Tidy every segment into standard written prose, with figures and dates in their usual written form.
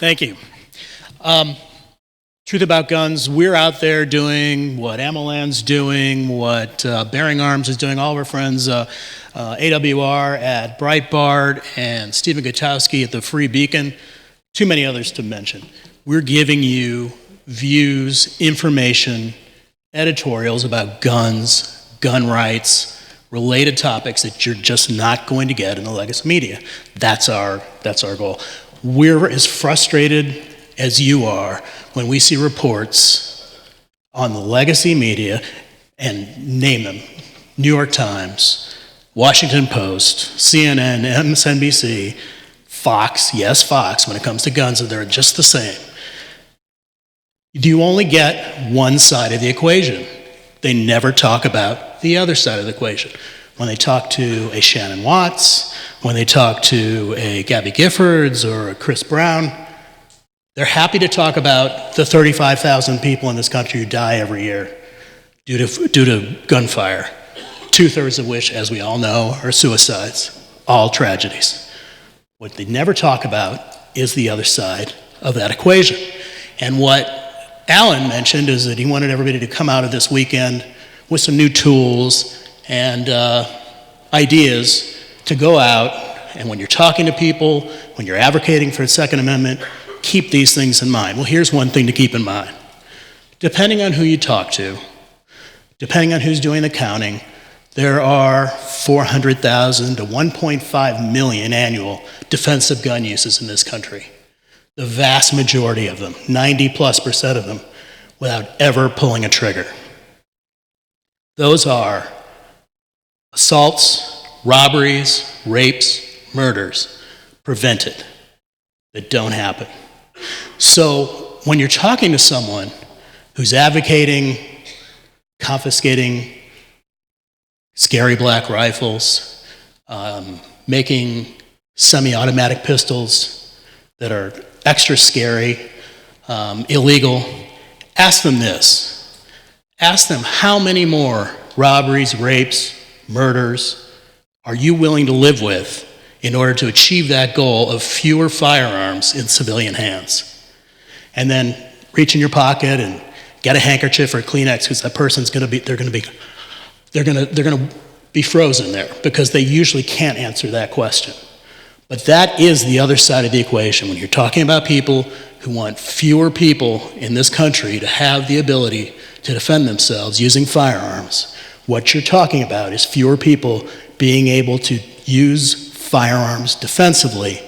Thank you. Truth about guns, we're out there doing what Amalan's doing, what Bearing Arms is doing, all of our friends, AWR at Breitbart and Stephen Gutowski at the Free Beacon, too many others to mention. We're giving you views, information, editorials about guns, gun rights, related topics that you're just not going to get in the legacy media. That's our goal. We're as frustrated as you are when we see reports on the legacy media, and name them: New York Times, Washington Post, CNN, MSNBC, Fox, yes, Fox, when it comes to guns, they're just the same. Do you only get one side of the equation? They never talk about the other side of the equation. When they talk to a Shannon Watts, when they talk to a Gabby Giffords or a Chris Brown, they're happy to talk about the 35,000 people in this country who die every year due to gunfire, 2/3 of which, as we all know, are suicides, all tragedies. What they never talk about is the other side of that equation. And what Alan mentioned is that he wanted everybody to come out of this weekend with some new tools and ideas to go out, and when you're talking to people, when you're advocating for the Second Amendment, keep these things in mind. Well, here's one thing to keep in mind. Depending on who you talk to, depending on who's doing the counting, there are 400,000 to 1.5 million annual defensive gun uses in this country. The vast majority of them, 90+% of them, without ever pulling a trigger. Those are assaults, robberies, rapes, murders, prevented, that don't happen. So when you're talking to someone who's advocating confiscating scary black rifles, making semi-automatic pistols that are extra scary, illegal, ask them this. Ask them how many more robberies, rapes, murders are you willing to live with in order to achieve that goal of fewer firearms in civilian hands. And then reach in your pocket and get a handkerchief or a Kleenex, because that person's going to be frozen there, because they usually can't answer that question. But that is the other side of the equation. When you're talking about people who want fewer people in this country to have the ability to defend themselves using firearms, what you're talking about is fewer people being able to use firearms defensively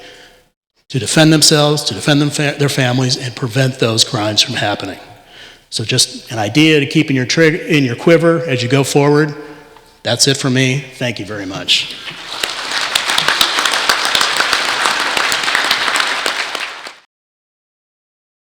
to defend themselves, to defend their families, and prevent those crimes from happening. So just an idea to keep in your quiver as you go forward. That's it for me. Thank you very much.